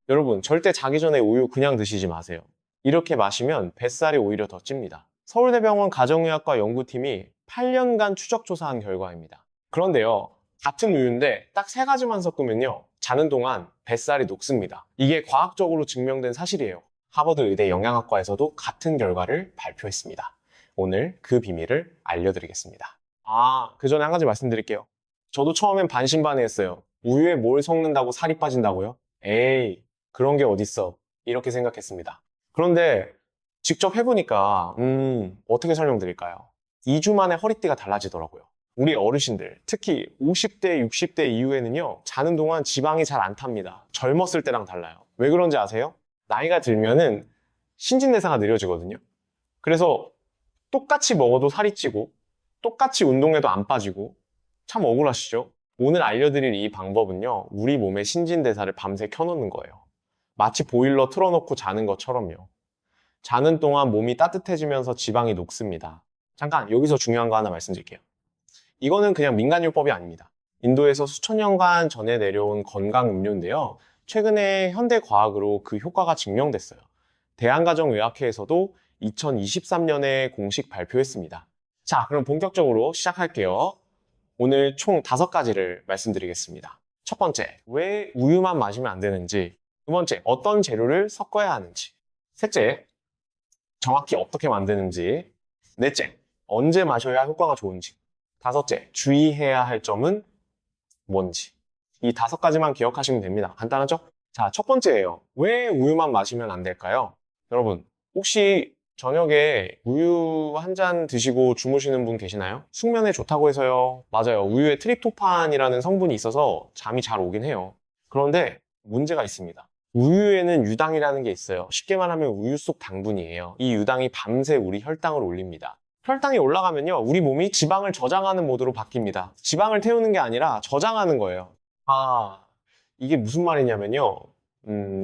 여러분, 절대 자기 전에 우유 그냥 드시지 마세요. 이렇게 마시면 뱃살이 오히려 더 찝니다. 서울대병원 가정의학과 연구팀이 8년간 추적 조사한 결과입니다. 그런데요, 같은 우유인데 딱 세 가지만 섞으면요, 자는 동안 뱃살이 녹습니다. 이게 과학적으로 증명된 사실이에요. 하버드 의대 영양학과에서도 같은 결과를 발표했습니다. 오늘 그 비밀을 알려드리겠습니다. 그 전에 한 가지 말씀드릴게요. 저도 처음엔 반신반의했어요. 우유에 뭘 섞는다고 살이 빠진다고요? 에이, 그런 게 어딨어. 이렇게 생각했습니다. 그런데 직접 해보니까 어떻게 설명드릴까요? 2주 만에 허리띠가 달라지더라고요. 우리 어르신들, 특히 50대, 60대 이후에는요, 자는 동안 지방이 잘 안 탑니다. 젊었을 때랑 달라요. 왜 그런지 아세요? 나이가 들면은 신진대사가 느려지거든요. 그래서 똑같이 먹어도 살이 찌고, 똑같이 운동해도 안 빠지고, 참 억울하시죠? 오늘 알려드릴 이 방법은요, 우리 몸의 신진대사를 밤새 켜놓는 거예요. 마치 보일러 틀어놓고 자는 것처럼요. 자는 동안 몸이 따뜻해지면서 지방이 녹습니다. 잠깐 여기서 중요한 거 하나 말씀드릴게요. 이거는 그냥 민간요법이 아닙니다. 인도에서 수천 년간 전해 내려온 건강 음료인데요. 최근에 현대 과학으로 그 효과가 증명됐어요. 대한가정의학회에서도 2023년에 공식 발표했습니다. 자, 그럼 본격적으로 시작할게요. 오늘 총 5가지를 말씀드리겠습니다. 첫 번째, 왜 우유만 마시면 안 되는지. 두 번째, 어떤 재료를 섞어야 하는지. 셋째, 정확히 어떻게 만드는지. 넷째, 언제 마셔야 효과가 좋은지. 다섯째, 주의해야 할 점은 뭔지. 이 5가지만 기억하시면 됩니다. 간단하죠? 자, 첫 번째예요. 왜 우유만 마시면 안 될까요? 여러분, 혹시 저녁에 우유 한 잔 드시고 주무시는 분 계시나요? 숙면에 좋다고 해서요. 맞아요. 우유에 트립토판이라는 성분이 있어서 잠이 잘 오긴 해요. 그런데 문제가 있습니다. 우유에는 유당이라는 게 있어요. 쉽게 말하면 우유 속 당분이에요. 이 유당이 밤새 우리 혈당을 올립니다. 혈당이 올라가면요, 우리 몸이 지방을 저장하는 모드로 바뀝니다. 지방을 태우는 게 아니라 저장하는 거예요. 이게 무슨 말이냐면요.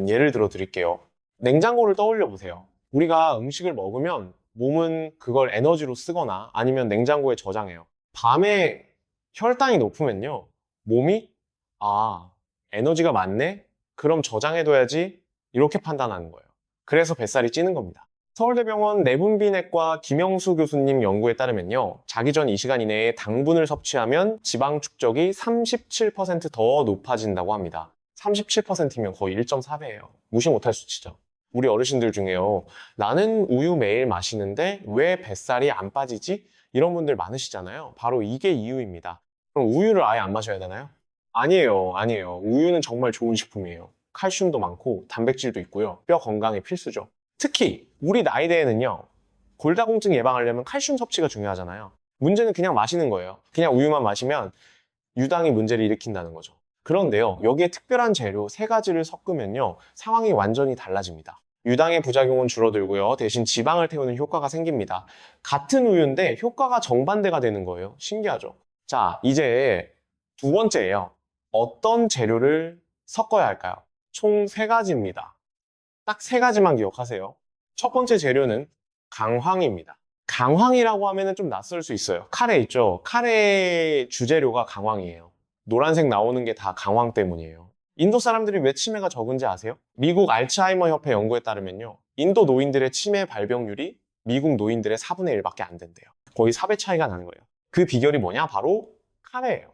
예를 들어 드릴게요. 냉장고를 떠올려 보세요. 우리가 음식을 먹으면 몸은 그걸 에너지로 쓰거나 아니면 냉장고에 저장해요. 밤에 혈당이 높으면요, 몸이 에너지가 많네? 그럼 저장해둬야지, 이렇게 판단하는 거예요. 그래서 뱃살이 찌는 겁니다. 서울대병원 내분비내과 김영수 교수님 연구에 따르면요, 자기 전 이 시간 이내에 당분을 섭취하면 지방 축적이 37% 더 높아진다고 합니다. 37%이면 거의 1.4배예요. 무시 못할 수치죠. 우리 어르신들 중에요, 나는 우유 매일 마시는데 왜 뱃살이 안 빠지지? 이런 분들 많으시잖아요. 바로 이게 이유입니다. 그럼 우유를 아예 안 마셔야 되나요? 아니에요. 우유는 정말 좋은 식품이에요. 칼슘도 많고 단백질도 있고요. 뼈 건강에 필수죠. 특히 우리 나이대에는요, 골다공증 예방하려면 칼슘 섭취가 중요하잖아요. 문제는 그냥 마시는 거예요. 그냥 우유만 마시면 유당이 문제를 일으킨다는 거죠. 그런데요, 여기에 특별한 재료 3가지를 섞으면요, 상황이 완전히 달라집니다. 유당의 부작용은 줄어들고요, 대신 지방을 태우는 효과가 생깁니다. 같은 우유인데 효과가 정반대가 되는 거예요. 신기하죠? 자, 이제 두 번째예요. 어떤 재료를 섞어야 할까요? 총 3가지입니다. 딱 3가지만 기억하세요. 첫 번째 재료는 강황입니다. 강황이라고 하면 좀 낯설 수 있어요. 카레 있죠? 카레 주재료가 강황이에요. 노란색 나오는 게 다 강황 때문이에요. 인도 사람들이 왜 치매가 적은지 아세요? 미국 알츠하이머 협회 연구에 따르면요, 인도 노인들의 치매 발병률이 미국 노인들의 4분의 1밖에 안 된대요. 거의 4배 차이가 나는 거예요. 그 비결이 뭐냐? 바로 카레예요.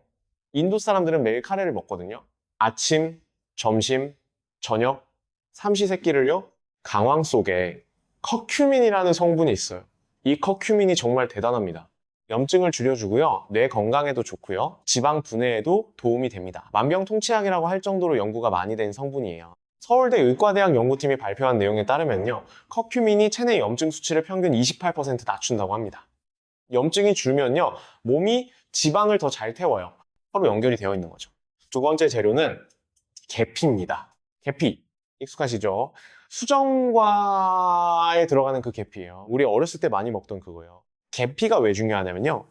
인도 사람들은 매일 카레를 먹거든요. 아침, 점심, 저녁, 삼시세끼를요, 강황 속에 커큐민이라는 성분이 있어요. 이 커큐민이 정말 대단합니다. 염증을 줄여주고요, 뇌 건강에도 좋고요, 지방 분해에도 도움이 됩니다. 만병통치약이라고 할 정도로 연구가 많이 된 성분이에요. 서울대 의과대학 연구팀이 발표한 내용에 따르면요, 커큐민이 체내 염증 수치를 평균 28% 낮춘다고 합니다. 염증이 줄면요, 몸이 지방을 더 잘 태워요. 서로 연결이 되어 있는 거죠. 두 번째 재료는 계피입니다. 계피. 익숙하시죠? 수정과에 들어가는 그 계피예요. 우리 어렸을 때 많이 먹던 그거예요. 계피가 왜 중요하냐면요,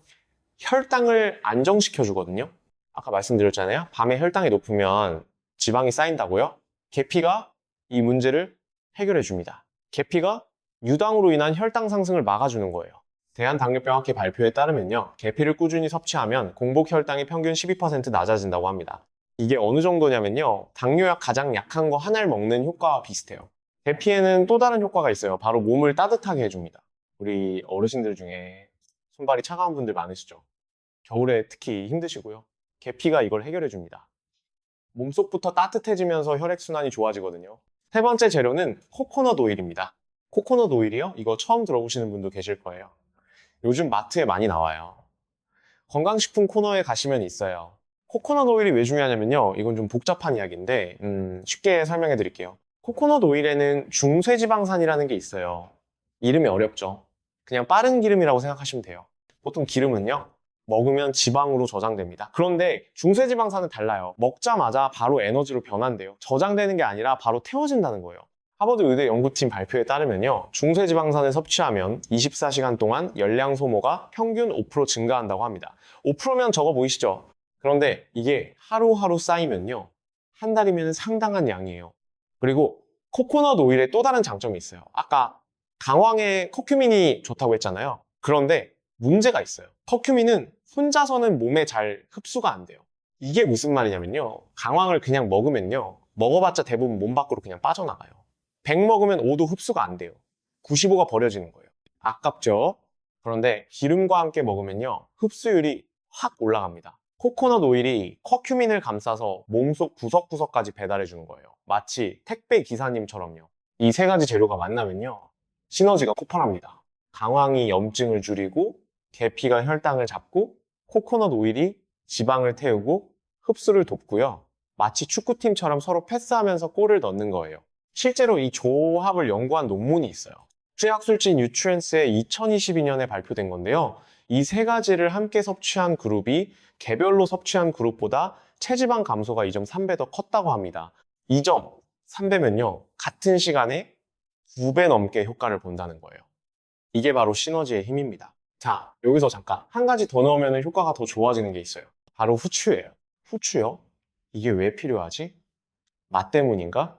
혈당을 안정시켜 주거든요. 아까 말씀드렸잖아요. 밤에 혈당이 높으면 지방이 쌓인다고요. 계피가 이 문제를 해결해 줍니다. 계피가 유당으로 인한 혈당 상승을 막아주는 거예요. 대한당뇨병학회 발표에 따르면요, 계피를 꾸준히 섭취하면 공복 혈당이 평균 12% 낮아진다고 합니다. 이게 어느 정도냐면요. 당뇨약 가장 약한 거 하나를 먹는 효과와 비슷해요. 계피에는 또 다른 효과가 있어요. 바로 몸을 따뜻하게 해줍니다. 우리 어르신들 중에 손발이 차가운 분들 많으시죠? 겨울에 특히 힘드시고요. 계피가 이걸 해결해줍니다. 몸속부터 따뜻해지면서 혈액순환이 좋아지거든요. 세 번째 재료는 코코넛 오일입니다. 코코넛 오일이요? 이거 처음 들어보시는 분도 계실 거예요. 요즘 마트에 많이 나와요. 건강식품 코너에 가시면 있어요. 코코넛 오일이 왜 중요하냐면요. 이건 좀 복잡한 이야기인데 쉽게 설명해 드릴게요. 코코넛 오일에는 중쇠지방산이라는 게 있어요. 이름이 어렵죠? 그냥 빠른 기름이라고 생각하시면 돼요. 보통 기름은요. 먹으면 지방으로 저장됩니다. 그런데 중쇠지방산은 달라요. 먹자마자 바로 에너지로 변한대요. 저장되는 게 아니라 바로 태워진다는 거예요. 하버드 의대 연구팀 발표에 따르면요. 중쇠지방산을 섭취하면 24시간 동안 열량 소모가 평균 5% 증가한다고 합니다. 5%면 적어 보이시죠? 그런데 이게 하루하루 쌓이면요. 한 달이면 상당한 양이에요. 그리고 코코넛 오일의 또 다른 장점이 있어요. 아까 강황에 커큐민이 좋다고 했잖아요. 그런데 문제가 있어요. 커큐민은 혼자서는 몸에 잘 흡수가 안 돼요. 이게 무슨 말이냐면요. 강황을 그냥 먹으면요. 먹어봤자 대부분 몸 밖으로 그냥 빠져나가요. 100 먹으면 5도 흡수가 안 돼요. 95가 버려지는 거예요. 아깝죠? 그런데 기름과 함께 먹으면요. 흡수율이 확 올라갑니다. 코코넛 오일이 커큐민을 감싸서 몸속 구석구석까지 배달해 주는 거예요. 마치 택배 기사님처럼요. 이 세 가지 재료가 만나면요. 시너지가 폭발합니다. 강황이 염증을 줄이고 계피가 혈당을 잡고 코코넛 오일이 지방을 태우고 흡수를 돕고요. 마치 축구팀처럼 서로 패스하면서 골을 넣는 거예요. 실제로 이 조합을 연구한 논문이 있어요. 프리학술지 뉴트리언스의 2022년에 발표된 건데요. 이 세 가지를 함께 섭취한 그룹이 개별로 섭취한 그룹보다 체지방 감소가 2.3배 더 컸다고 합니다. 2.3배면요. 같은 시간에 2배 넘게 효과를 본다는 거예요. 이게 바로 시너지의 힘입니다. 자, 여기서 잠깐 한 가지 더 넣으면 효과가 더 좋아지는 게 있어요. 바로 후추예요. 후추요? 이게 왜 필요하지? 맛 때문인가?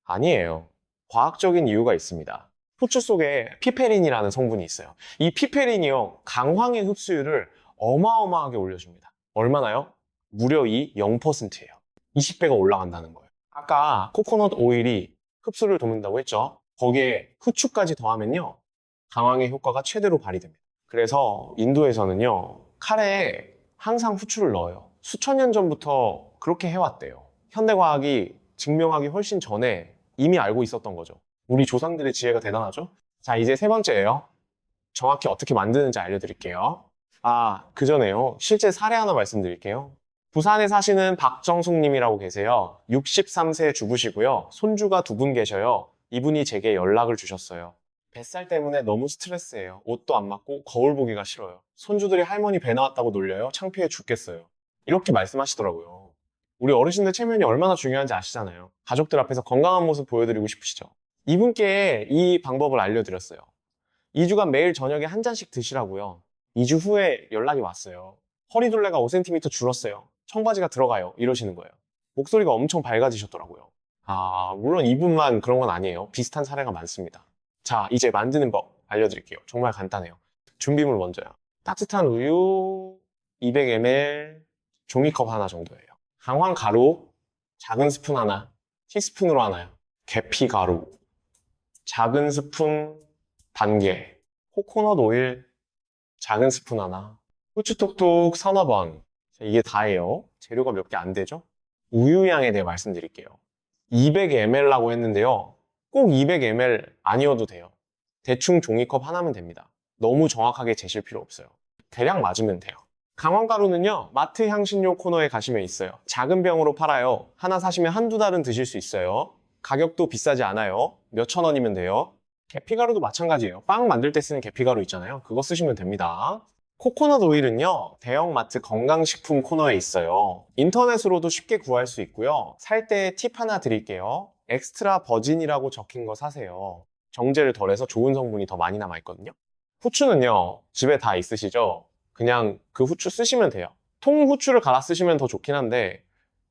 아니에요. 과학적인 이유가 있습니다. 후추 속에 피페린이라는 성분이 있어요. 이 피페린이요, 강황의 흡수율을 어마어마하게 올려줍니다. 얼마나요? 무려 이 0%예요. 20배가 올라간다는 거예요. 아까 코코넛 오일이 흡수를 돕는다고 했죠? 거기에 후추까지 더하면요, 강황의 효과가 최대로 발휘됩니다. 그래서 인도에서는요, 카레에 항상 후추를 넣어요. 수천 년 전부터 그렇게 해왔대요. 현대과학이 증명하기 훨씬 전에 이미 알고 있었던 거죠. 우리 조상들의 지혜가 대단하죠? 자, 이제 세 번째예요. 정확히 어떻게 만드는지 알려드릴게요. 그 전에요. 실제 사례 하나 말씀드릴게요. 부산에 사시는 박정숙 님이라고 계세요. 63세 주부시고요. 손주가 2분 계셔요. 이분이 제게 연락을 주셨어요. 뱃살 때문에 너무 스트레스예요. 옷도 안 맞고 거울 보기가 싫어요. 손주들이 할머니 배 나왔다고 놀려요. 창피해 죽겠어요. 이렇게 말씀하시더라고요. 우리 어르신들 체면이 얼마나 중요한지 아시잖아요. 가족들 앞에서 건강한 모습 보여드리고 싶으시죠? 이분께 이 방법을 알려드렸어요. 2주간 매일 저녁에 한 잔씩 드시라고요. 2주 후에 연락이 왔어요. 허리둘레가 5cm 줄었어요. 청바지가 들어가요. 이러시는 거예요. 목소리가 엄청 밝아지셨더라고요. 물론 이분만 그런 건 아니에요. 비슷한 사례가 많습니다. 자, 이제 만드는 법 알려드릴게요. 정말 간단해요. 준비물 먼저요. 따뜻한 우유 200ml 종이컵 하나 정도예요. 강황 가루 작은 스푼 하나, 티스푼으로 하나요. 계피 가루 작은 스푼 반 개, 코코넛 오일 작은 스푼 하나, 후추 톡톡 서너 번. 이게 다예요. 재료가 몇 개 안 되죠? 우유 양에 대해 말씀드릴게요. 200ml라고 했는데요. 꼭 200ml 아니어도 돼요. 대충 종이컵 하나면 됩니다. 너무 정확하게 재실 필요 없어요. 대략 맞으면 돼요. 강황가루는요, 마트 향신료 코너에 가시면 있어요. 작은 병으로 팔아요. 하나 사시면 한두 달은 드실 수 있어요. 가격도 비싸지 않아요. 몇천 원이면 돼요. 계피가루도 마찬가지예요. 빵 만들 때 쓰는 계피가루 있잖아요. 그거 쓰시면 됩니다. 코코넛 오일은요, 대형마트 건강식품 코너에 있어요. 인터넷으로도 쉽게 구할 수 있고요. 살 때 팁 하나 드릴게요. 엑스트라 버진이라고 적힌 거 사세요. 정제를 덜해서 좋은 성분이 더 많이 남아있거든요. 후추는요, 집에 다 있으시죠? 그냥 그 후추 쓰시면 돼요. 통 후추를 갈아 쓰시면 더 좋긴 한데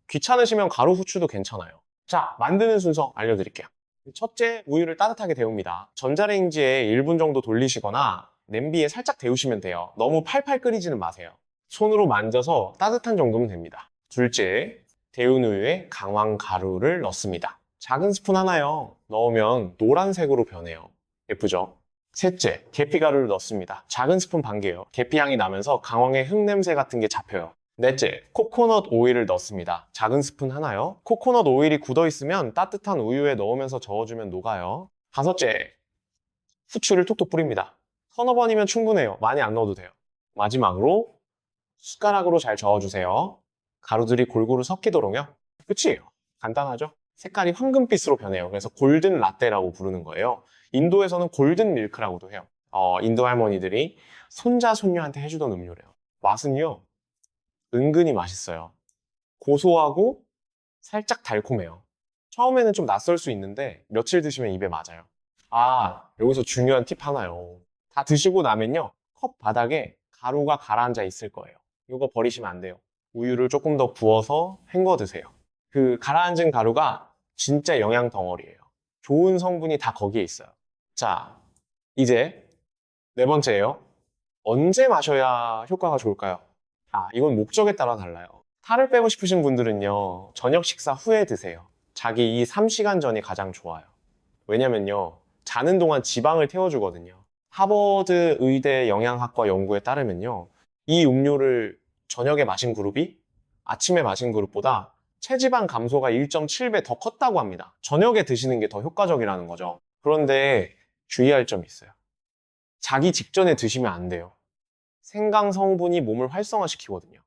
귀찮으시면 가루 후추도 괜찮아요. 자, 만드는 순서 알려드릴게요. 첫째, 우유를 따뜻하게 데웁니다. 전자레인지에 1분 정도 돌리시거나 냄비에 살짝 데우시면 돼요. 너무 팔팔 끓이지는 마세요. 손으로 만져서 따뜻한 정도면 됩니다. 둘째, 데운 우유에 강황 가루를 넣습니다. 작은 스푼 하나요. 넣으면 노란색으로 변해요. 예쁘죠? 셋째, 계피 가루를 넣습니다. 작은 스푼 반 개요. 계피 향이 나면서 강황의 흙냄새 같은 게 잡혀요. 넷째, 코코넛 오일을 넣습니다. 작은 스푼 하나요. 코코넛 오일이 굳어 있으면 따뜻한 우유에 넣으면서 저어주면 녹아요. 다섯째, 후추를 톡톡 뿌립니다. 서너 번이면 충분해요. 많이 안 넣어도 돼요. 마지막으로 숟가락으로 잘 저어주세요. 가루들이 골고루 섞이도록요. 끝이에요. 간단하죠? 색깔이 황금빛으로 변해요. 그래서 골든 라떼라고 부르는 거예요. 인도에서는 골든 밀크라고도 해요. 인도 할머니들이 손자, 손녀한테 해주던 음료래요. 맛은요, 은근히 맛있어요. 고소하고 살짝 달콤해요. 처음에는 좀 낯설 수 있는데 며칠 드시면 입에 맞아요. 여기서 중요한 팁 하나요. 다 드시고 나면요, 컵 바닥에 가루가 가라앉아 있을 거예요. 이거 버리시면 안 돼요. 우유를 조금 더 부어서 헹궈 드세요. 그 가라앉은 가루가 진짜 영양 덩어리예요. 좋은 성분이 다 거기에 있어요. 자, 이제 네 번째예요. 언제 마셔야 효과가 좋을까요? 이건 목적에 따라 달라요. 살을 빼고 싶으신 분들은요, 저녁 식사 후에 드세요. 자기 이 3시간 전이 가장 좋아요. 왜냐면요, 자는 동안 지방을 태워주거든요. 하버드 의대 영양학과 연구에 따르면요, 이 음료를 저녁에 마신 그룹이 아침에 마신 그룹보다 체지방 감소가 1.7배 더 컸다고 합니다. 저녁에 드시는 게 더 효과적이라는 거죠. 그런데 주의할 점이 있어요. 자기 직전에 드시면 안 돼요. 생강 성분이 몸을 활성화시키거든요.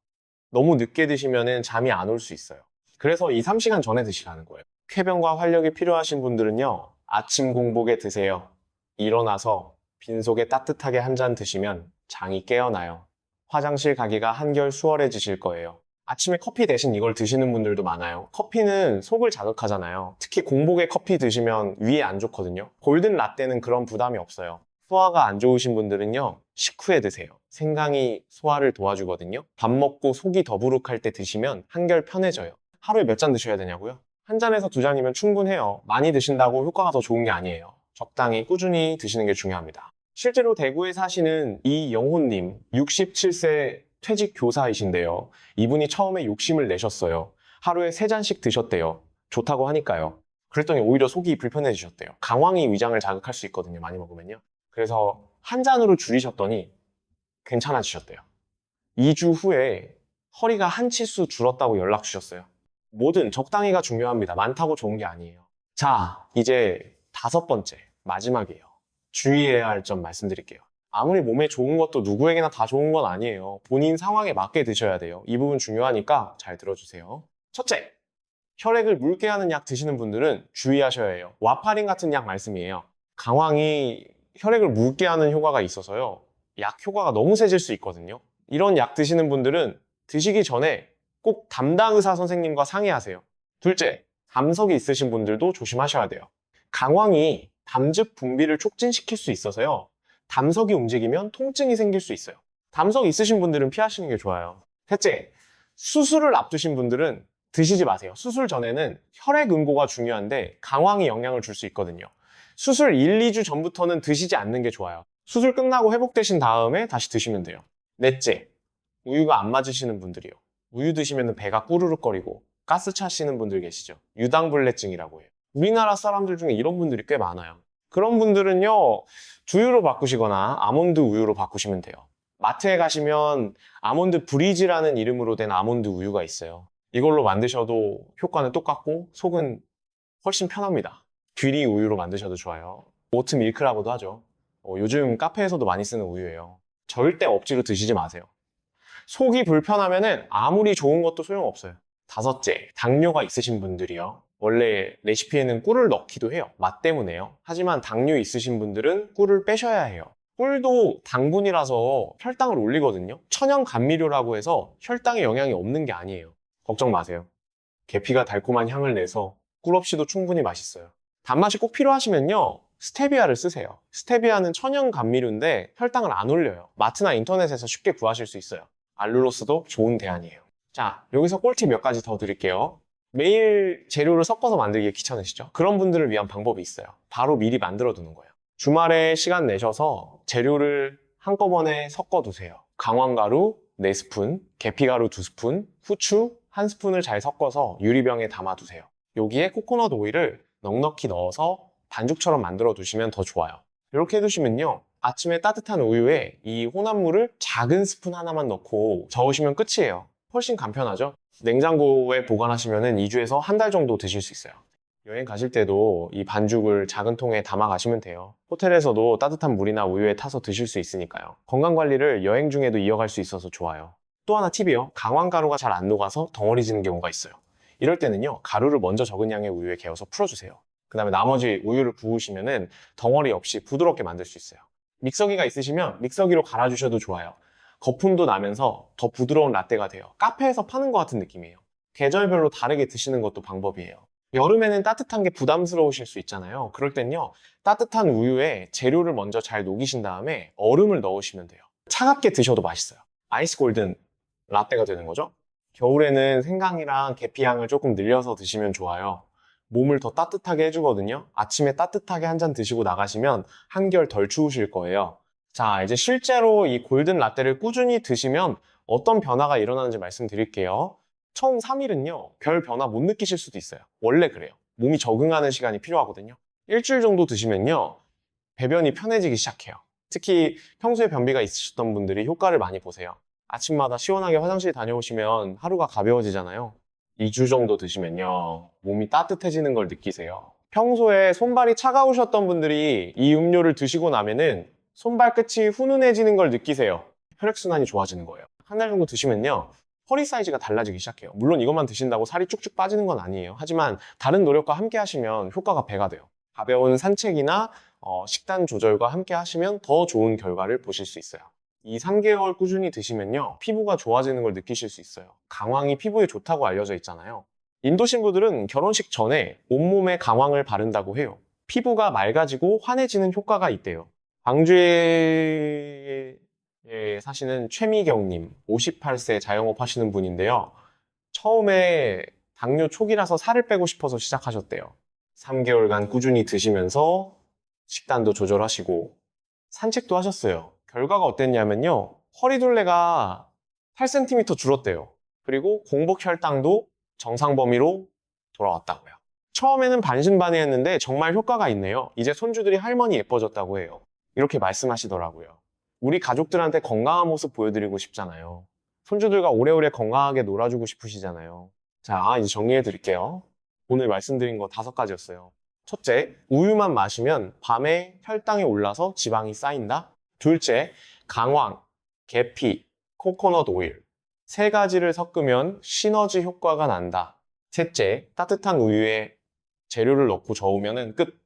너무 늦게 드시면 잠이 안 올 수 있어요. 그래서 2, 3시간 전에 드시라는 거예요. 쾌변과 활력이 필요하신 분들은요, 아침 공복에 드세요. 일어나서 빈속에 따뜻하게 한 잔 드시면 장이 깨어나요. 화장실 가기가 한결 수월해지실 거예요. 아침에 커피 대신 이걸 드시는 분들도 많아요. 커피는 속을 자극하잖아요. 특히 공복에 커피 드시면 위에 안 좋거든요. 골든 라떼는 그런 부담이 없어요. 소화가 안 좋으신 분들은요, 식후에 드세요. 생강이 소화를 도와주거든요. 밥 먹고 속이 더부룩할 때 드시면 한결 편해져요. 하루에 몇 잔 드셔야 되냐고요? 한 잔에서 두 잔이면 충분해요. 많이 드신다고 효과가 더 좋은 게 아니에요. 적당히 꾸준히 드시는 게 중요합니다. 실제로 대구에 사시는 이영호님, 67세 퇴직 교사이신데요. 이분이 처음에 욕심을 내셨어요. 하루에 3잔씩 드셨대요. 좋다고 하니까요. 그랬더니 오히려 속이 불편해지셨대요. 강황이 위장을 자극할 수 있거든요. 많이 먹으면요. 그래서 한 잔으로 줄이셨더니 괜찮아지셨대요. 2주 후에 허리가 한 치수 줄었다고 연락 주셨어요. 뭐든 적당히가 중요합니다. 많다고 좋은 게 아니에요. 자, 이제 5번째, 마지막이에요. 주의해야 할 점 말씀드릴게요. 아무리 몸에 좋은 것도 누구에게나 다 좋은 건 아니에요. 본인 상황에 맞게 드셔야 돼요. 이 부분 중요하니까 잘 들어주세요. 첫째, 혈액을 묽게 하는 약 드시는 분들은 주의하셔야 해요. 와파린 같은 약 말씀이에요. 강황이 혈액을 묽게 하는 효과가 있어서요, 약 효과가 너무 세질 수 있거든요. 이런 약 드시는 분들은 드시기 전에 꼭 담당 의사 선생님과 상의하세요. 둘째, 담석이 있으신 분들도 조심하셔야 돼요. 강황이 담즙 분비를 촉진시킬 수 있어서요, 담석이 움직이면 통증이 생길 수 있어요. 담석 있으신 분들은 피하시는 게 좋아요. 셋째, 수술을 앞두신 분들은 드시지 마세요. 수술 전에는 혈액 응고가 중요한데 강황이 영향을 줄 수 있거든요. 수술 1, 2주 전부터는 드시지 않는 게 좋아요. 수술 끝나고 회복되신 다음에 다시 드시면 돼요. 넷째, 우유가 안 맞으시는 분들이요. 우유 드시면 배가 꾸르륵거리고 가스 차시는 분들 계시죠. 유당불내증이라고 해요. 우리나라 사람들 중에 이런 분들이 꽤 많아요. 그런 분들은요, 두유로 바꾸시거나 아몬드 우유로 바꾸시면 돼요. 마트에 가시면 아몬드 브리즈라는 이름으로 된 아몬드 우유가 있어요. 이걸로 만드셔도 효과는 똑같고 속은 훨씬 편합니다. 귀리 우유로 만드셔도 좋아요. 오트 밀크라고도 하죠. 요즘 카페에서도 많이 쓰는 우유예요. 절대 억지로 드시지 마세요. 속이 불편하면은 아무리 좋은 것도 소용없어요. 다섯째, 당뇨가 있으신 분들이요. 원래 레시피에는 꿀을 넣기도 해요. 맛 때문에요. 하지만 당뇨 있으신 분들은 꿀을 빼셔야 해요. 꿀도 당분이라서 혈당을 올리거든요. 천연 감미료라고 해서 혈당에 영향이 없는 게 아니에요. 걱정 마세요. 계피가 달콤한 향을 내서 꿀 없이도 충분히 맛있어요. 단맛이 꼭 필요하시면요, 스테비아를 쓰세요. 스테비아는 천연 감미료인데 혈당을 안 올려요. 마트나 인터넷에서 쉽게 구하실 수 있어요. 알룰로스도 좋은 대안이에요. 자, 여기서 꿀팁 몇 가지 더 드릴게요. 매일 재료를 섞어서 만들기 귀찮으시죠? 그런 분들을 위한 방법이 있어요. 바로 미리 만들어 두는 거예요. 주말에 시간 내셔서 재료를 한꺼번에 섞어 두세요. 강황가루 4스푼, 계피가루 2스푼, 후추 한 스푼을 잘 섞어서 유리병에 담아두세요. 여기에 코코넛 오일을 넉넉히 넣어서 반죽처럼 만들어 두시면 더 좋아요. 이렇게 해두시면요, 아침에 따뜻한 우유에 이 혼합물을 작은 스푼 하나만 넣고 저으시면 끝이에요. 훨씬 간편하죠? 냉장고에 보관하시면 2주에서 한 달 정도 드실 수 있어요. 여행 가실 때도 이 반죽을 작은 통에 담아 가시면 돼요. 호텔에서도 따뜻한 물이나 우유에 타서 드실 수 있으니까요. 건강관리를 여행 중에도 이어갈 수 있어서 좋아요. 또 하나 팁이요. 강황가루가 잘 안 녹아서 덩어리지는 경우가 있어요. 이럴 때는요, 가루를 먼저 적은 양의 우유에 개어서 풀어주세요. 그 다음에 나머지 우유를 부으시면 덩어리 없이 부드럽게 만들 수 있어요. 믹서기가 있으시면 믹서기로 갈아주셔도 좋아요. 거품도 나면서 더 부드러운 라떼가 돼요. 카페에서 파는 것 같은 느낌이에요. 계절별로 다르게 드시는 것도 방법이에요. 여름에는 따뜻한 게 부담스러우실 수 있잖아요. 그럴 땐요, 따뜻한 우유에 재료를 먼저 잘 녹이신 다음에 얼음을 넣으시면 돼요. 차갑게 드셔도 맛있어요. 아이스 골든 라떼가 되는 거죠. 겨울에는 생강이랑 계피향을 조금 늘려서 드시면 좋아요. 몸을 더 따뜻하게 해주거든요. 아침에 따뜻하게 한 잔 드시고 나가시면 한결 덜 추우실 거예요. 자, 이제 실제로 이 골든 라떼를 꾸준히 드시면 어떤 변화가 일어나는지 말씀드릴게요. 처음 3일은요, 별 변화 못 느끼실 수도 있어요. 원래 그래요. 몸이 적응하는 시간이 필요하거든요. 일주일 정도 드시면요, 배변이 편해지기 시작해요. 특히 평소에 변비가 있으셨던 분들이 효과를 많이 보세요. 아침마다 시원하게 화장실 다녀오시면 하루가 가벼워지잖아요. 2주 정도 드시면요, 몸이 따뜻해지는 걸 느끼세요. 평소에 손발이 차가우셨던 분들이 이 음료를 드시고 나면은 손발끝이 훈훈해지는 걸 느끼세요. 혈액순환이 좋아지는 거예요. 한 달 정도 드시면요, 허리 사이즈가 달라지기 시작해요. 물론 이것만 드신다고 살이 쭉쭉 빠지는 건 아니에요. 하지만 다른 노력과 함께 하시면 효과가 배가 돼요. 가벼운 산책이나 식단 조절과 함께 하시면 더 좋은 결과를 보실 수 있어요. 이 3개월 꾸준히 드시면요, 피부가 좋아지는 걸 느끼실 수 있어요. 강황이 피부에 좋다고 알려져 있잖아요. 인도 신부들은 결혼식 전에 온몸에 강황을 바른다고 해요. 피부가 맑아지고 환해지는 효과가 있대요. 광주에 사시는 최미경님, 58세 자영업 하시는 분인데요. 처음에 당뇨 초기라서 살을 빼고 싶어서 시작하셨대요. 3개월간 꾸준히 드시면서 식단도 조절하시고 산책도 하셨어요. 결과가 어땠냐면요, 허리둘레가 8cm 줄었대요. 그리고 공복 혈당도 정상 범위로 돌아왔다고요. 처음에는 반신반의했는데 정말 효과가 있네요. 이제 손주들이 할머니 예뻐졌다고 해요. 이렇게 말씀하시더라고요. 우리 가족들한테 건강한 모습 보여드리고 싶잖아요. 손주들과 오래오래 건강하게 놀아주고 싶으시잖아요. 자, 이제 정리해 드릴게요. 오늘 말씀드린 거 5가지였어요. 첫째, 우유만 마시면 밤에 혈당이 올라서 지방이 쌓인다. 둘째, 강황, 계피, 코코넛 오일. 3가지를 섞으면 시너지 효과가 난다. 셋째, 따뜻한 우유에 재료를 넣고 저으면 끝.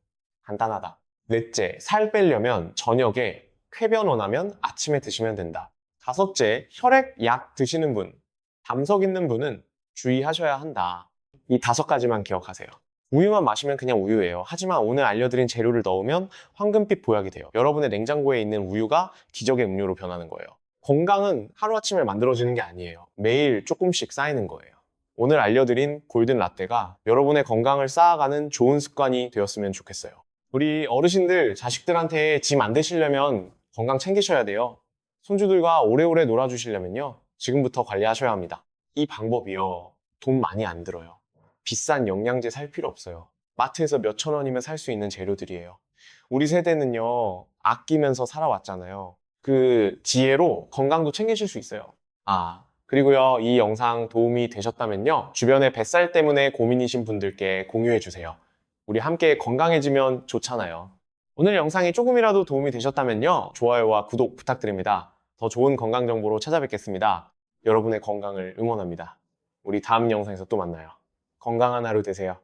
간단하다. 넷째, 살 빼려면 저녁에 쾌변 원하면 아침에 드시면 된다. 5째, 혈액 약 드시는 분, 담석 있는 분은 주의하셔야 한다. 이 5가지만 기억하세요. 우유만 마시면 그냥 우유예요. 하지만 오늘 알려드린 재료를 넣으면 황금빛 보약이 돼요. 여러분의 냉장고에 있는 우유가 기적의 음료로 변하는 거예요. 건강은 하루아침에 만들어지는 게 아니에요. 매일 조금씩 쌓이는 거예요. 오늘 알려드린 골든 라떼가 여러분의 건강을 쌓아가는 좋은 습관이 되었으면 좋겠어요. 우리 어르신들, 자식들한테 짐 안 되시려면 건강 챙기셔야 돼요. 손주들과 오래오래 놀아주시려면요, 지금부터 관리하셔야 합니다. 이 방법이요, 돈 많이 안 들어요. 비싼 영양제 살 필요 없어요. 마트에서 몇천 원이면 살 수 있는 재료들이에요. 우리 세대는요, 아끼면서 살아왔잖아요. 그 지혜로 건강도 챙기실 수 있어요. 그리고요, 이 영상 도움이 되셨다면요, 주변에 뱃살 때문에 고민이신 분들께 공유해주세요. 우리 함께 건강해지면 좋잖아요. 오늘 영상이 조금이라도 도움이 되셨다면요, 좋아요와 구독 부탁드립니다. 더 좋은 건강 정보로 찾아뵙겠습니다. 여러분의 건강을 응원합니다. 우리 다음 영상에서 또 만나요. 건강한 하루 되세요.